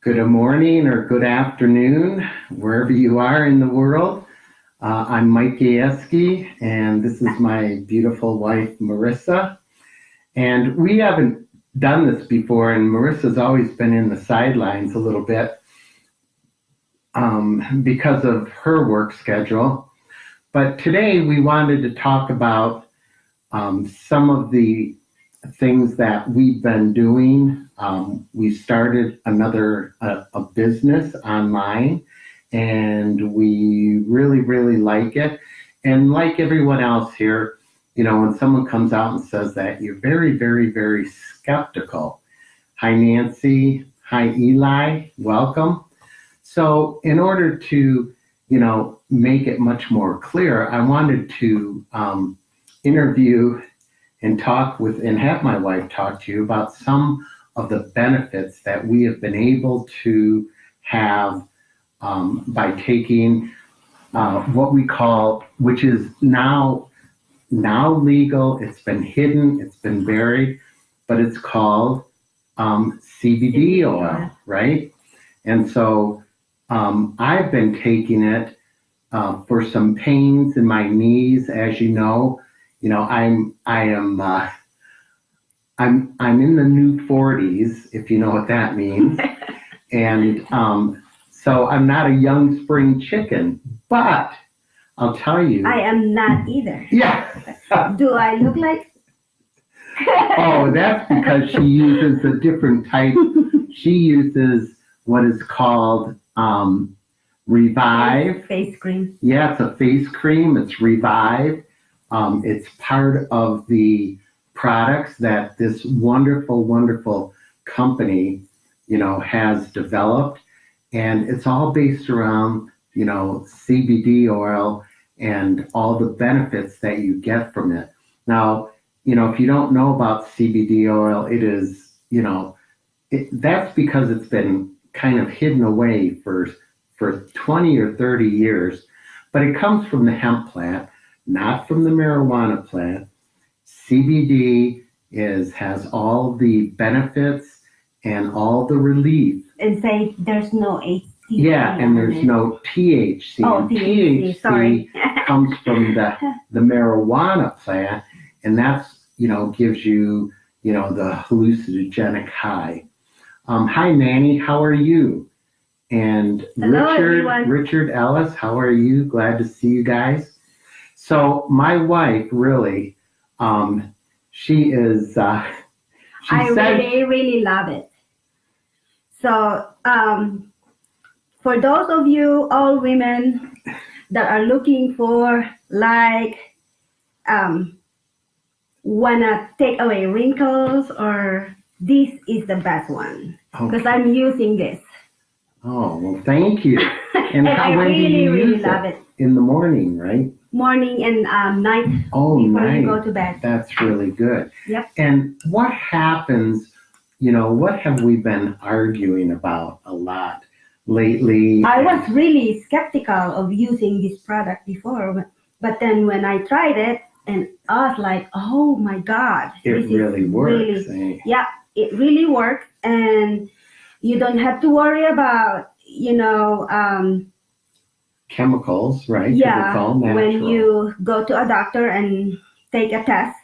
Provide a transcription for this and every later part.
Good morning or good afternoon, wherever you are in the world. I'm Mike Gieske, and this is my beautiful wife, Mariza. And we haven't done this before, and Marissa's always been in the sidelines a little bit because of her work schedule. But today we wanted to talk about some of the things that we've been doing. We started a business online, and we really like it. And like everyone else here, when someone comes out and says that, you're very skeptical. Hi, Nancy. Hi, Eli. Welcome. So in order to, make it much more clear, I wanted to interview and have my wife talk to you about some of the benefits that we have been able to have by taking what we call, which is now legal. It's been hidden, it's been buried, but it's called CBD oil, right? And so I've been taking it for some pains in my knees, as you know. I'm in the new 40s, if you know what that means. And so I'm not a young spring chicken, but I'll tell you. I am not either. Yeah. Do I look like? Oh, that's because she uses a different type. She uses what is called Revive. Face cream. Yeah, it's a face cream. It's Revive. It's part of the products that this wonderful company, has developed. And it's all based around, CBD oil and all the benefits that you get from it. Now, if you don't know about CBD oil, it is, that's because it's been kind of hidden away for 20 or 30 years. But it comes from the hemp plant, not from the marijuana plant. CBD has all the benefits and all the relief. And say there's no HTC. Yeah, and there's no THC. Oh, THC, sorry. comes from the marijuana plant, and that's, gives you, the hallucinogenic high. Hi, Manny, how are you? And Hello, everyone. Richard Ellis, how are you? Glad to see you guys. So my wife, really, she is. Really love it. So, for those of you, all women that are looking for wanna take away wrinkles, or this is the best one because I'm using this. Oh, well, thank you. And I really love it. In the morning, right? Morning and night before you go to bed. That's really good. Yep. And what happens, what have we been arguing about a lot lately? I was really skeptical of using this product before, but then when I tried it, and I was like, oh my God. It really works. Yeah, it really works. And you don't have to worry about, chemicals, right? Yeah, when you go to a doctor and take a test.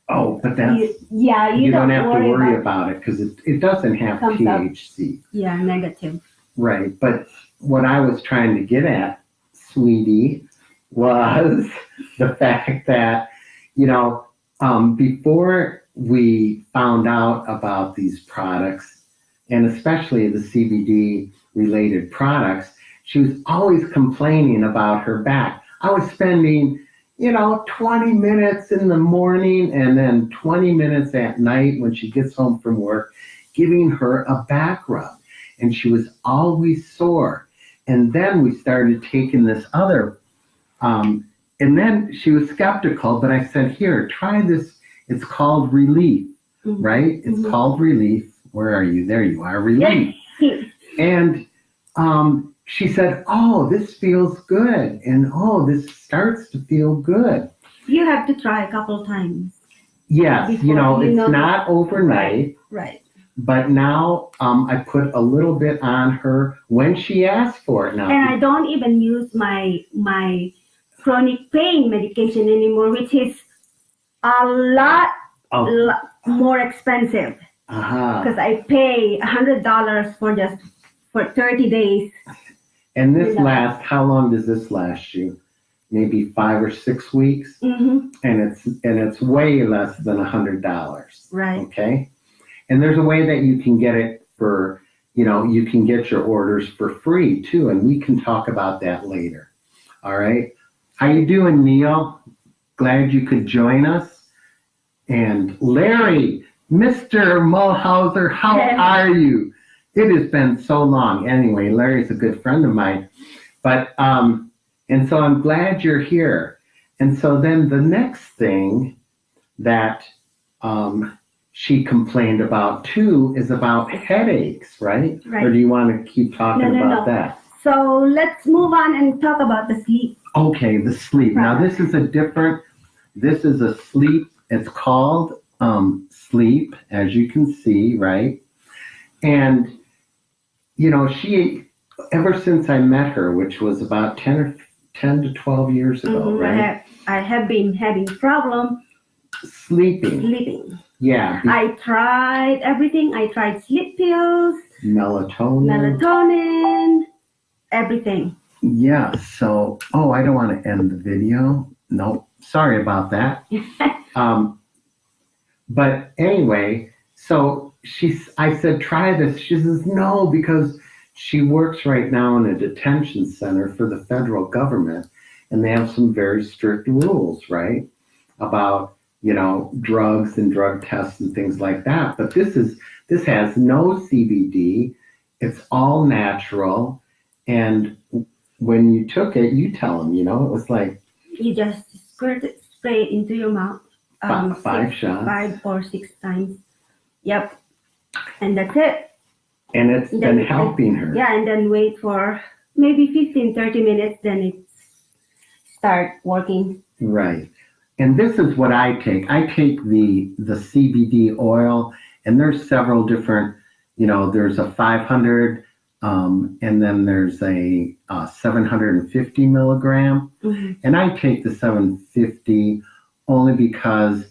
Oh, but that's you don't have to worry about it because it doesn't have THC. Yeah, negative. Right, but what I was trying to get at, sweetie, was the fact that, before we found out about these products, and especially the CBD related products, she was always complaining about her back. I was spending, 20 minutes in the morning and then 20 minutes at night when she gets home from work, giving her a back rub. And she was always sore. And then we started taking this other, and then she was skeptical, but I said, here, try this. It's called Relief, right? It's called Relief. Where are you? There you are, Relief. And she said, oh, this feels good. And oh, this starts to feel good. You have to try a couple times. Yes, it's not overnight. Right. But now I put a little bit on her when she asks for it now. And I don't even use my chronic pain medication anymore, which is a lot more expensive. Because I pay $100 for 30 days. And this lasts, how long does this last you? Maybe 5 or 6 weeks? Mm-hmm. And it's way less than $100. Right. Okay? And there's a way that you can get it for, you can get your orders for free too, and we can talk about that later. All right? How you doing, Neil? Glad you could join us. And Larry, Mr. Mulhauser, how are you? It has been so long. Anyway, Larry's a good friend of mine. But, and so I'm glad you're here. And so then the next thing that she complained about too is about headaches, right? Right. Or do you want to keep talking about that? So let's move on and talk about the sleep. Okay, the sleep. Now this is a sleep. It's called sleep, as you can see, right? And, she, ever since I met her, which was about 10 to 12 years ago, right? I have been having problem sleeping. Yeah. I tried everything. I tried sleep pills, melatonin, everything. Yeah. So, I don't want to end the video. Nope. Sorry about that. But anyway, so I said, try this. She says, no, because she works right now in a detention center for the federal government, and they have some very strict rules, right? About, drugs and drug tests and things like that. But this has no CBD. It's all natural. And when you took it, you tell them, it was like, you just spray it into your mouth. 5 shots. 5 or 6 times. Yep. And that's it. And it's been helping her. Yeah, and then wait for maybe 15, 30 minutes, then it start working. Right. And this is what I take. I take the CBD oil, and there's several different, there's a 500, and then there's a 750 milligram. Mm-hmm. And I take the 750 only because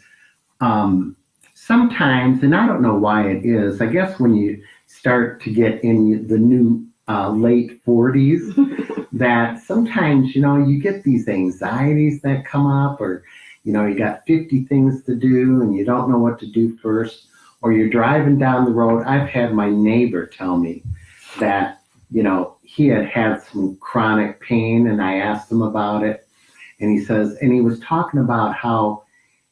sometimes, and I don't know why it is, I guess when you start to get in the new late 40s, that sometimes, you get these anxieties that come up, or, you got 50 things to do and you don't know what to do first, or you're driving down the road. I've had my neighbor tell me that, he had some chronic pain, and I asked him about it. And he was talking about how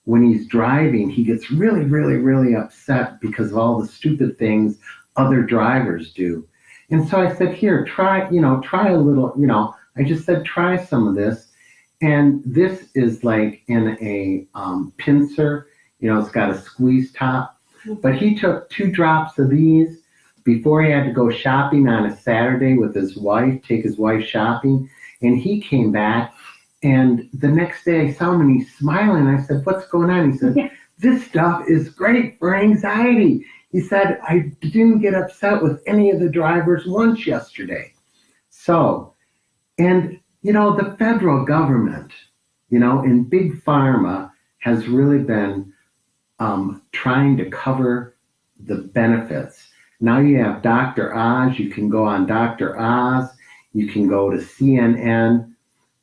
when he's driving, he gets really, really, really upset because of all the stupid things other drivers do. And so I said, here, try a little, I just said, try some of this. And this is like in a pincer, it's got a squeeze top. But he took 2 drops of these before he had to go shopping on a Saturday with his wife, take his wife shopping. And he came back. And the next day I saw him and he's smiling. I said, what's going on? He said, this stuff is great for anxiety. He said, I didn't get upset with any of the drivers once yesterday. So, and, the federal government, in big pharma has really been trying to cover the benefits. Now you have Dr. Oz. You can go on Dr. Oz. You can go to CNN.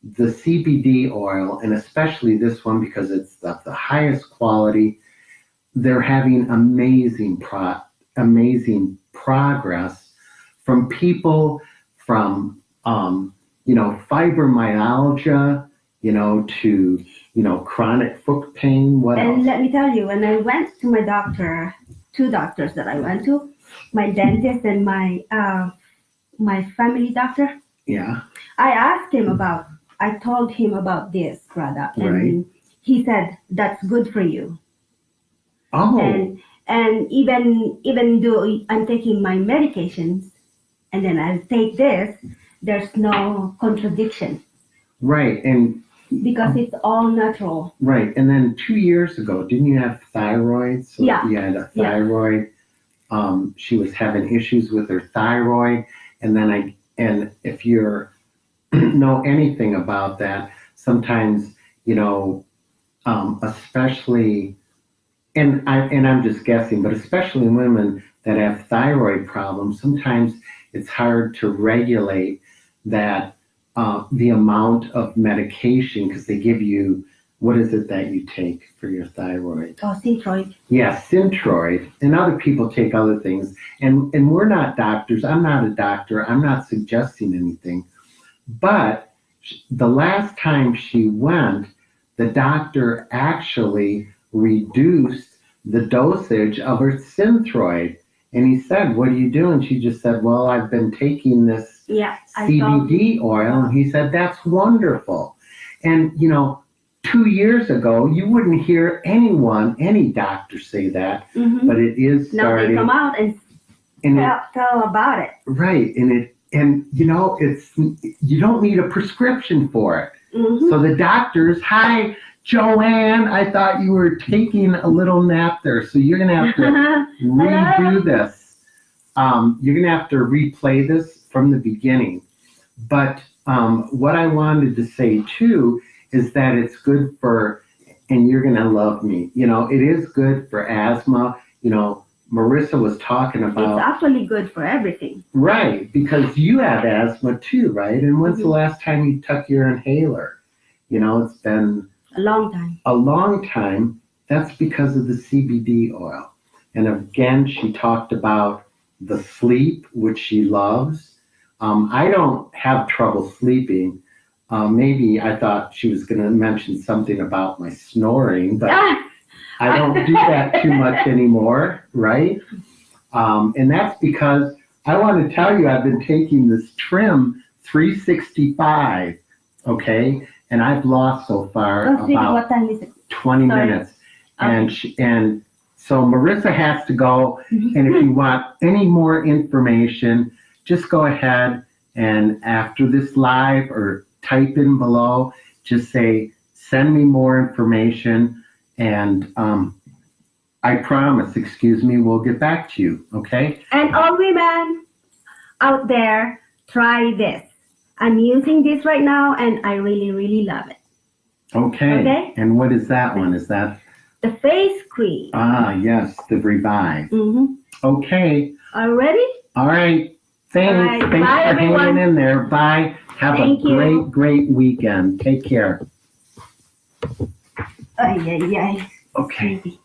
The CBD oil, and especially this one because it's the highest quality, they're having amazing progress from people from, fibromyalgia, to, chronic foot pain. What else? And let me tell you, when I went to my doctor, 2 doctors that I went to, my dentist and my family doctor. Yeah. I told him about this product, and he said, that's good for you. Oh. And even though I'm taking my medications, and then I'll take this, there's no contradiction. Right. And because it's all natural. Right. And then 2 years ago, didn't you have thyroid? So yeah. you had a thyroid. she was having issues with her thyroid. And if you're know anything about that, sometimes, especially, and I'm just guessing, but especially women that have thyroid problems, sometimes it's hard to regulate that the amount of medication, because they give you, what is it that you take for your thyroid? Oh, Synthroid. Yeah, Synthroid, and other people take other things. And we're not doctors. I'm not a doctor. I'm not suggesting anything. But the last time she went, the doctor actually reduced the dosage of her Synthroid. And he said, "What are you doing?" She just said, "Well, I've been taking this CBD oil." And he said, "That's wonderful." And, 2 years ago, you wouldn't hear any doctor say that, but it is starting. Now they come out and tell about it. Right. It's, you don't need a prescription for it. So the doctors, "Hi, Joanne, I thought you were taking a little nap there. So you're going to have to redo this. You're going to have to replay this from the beginning." But what I wanted to say too is that it's good for, and you're going to love me, it is good for asthma. Mariza was talking about. It's actually good for everything. Right, because you have asthma too, right? And when's the last time you took your inhaler? It's been a long time. A long time. That's because of the CBD oil. And again, she talked about the sleep, which she loves. I don't have trouble sleeping. Maybe I thought she was going to mention something about my snoring, but I don't do that too much anymore, right? And that's because I want to tell you, I've been taking this Trim 365, okay? And I've lost so far about 20 minutes. Okay. And so Mariza has to go. And if you want any more information, just go ahead and after this live or type in below, just say, "Send me more information." And I promise, we'll get back to you, okay? And all women out there, try this. I'm using this right now, and I really, really love it. Okay. And what is that one? Is that? The face cream. Ah, yes, the Revive. Okay. Are you ready? All right. Thanks. Bye. Thanks Bye, for everyone. hanging in there. Bye. Have Thank a you. great weekend. Take care. Ay. Okay.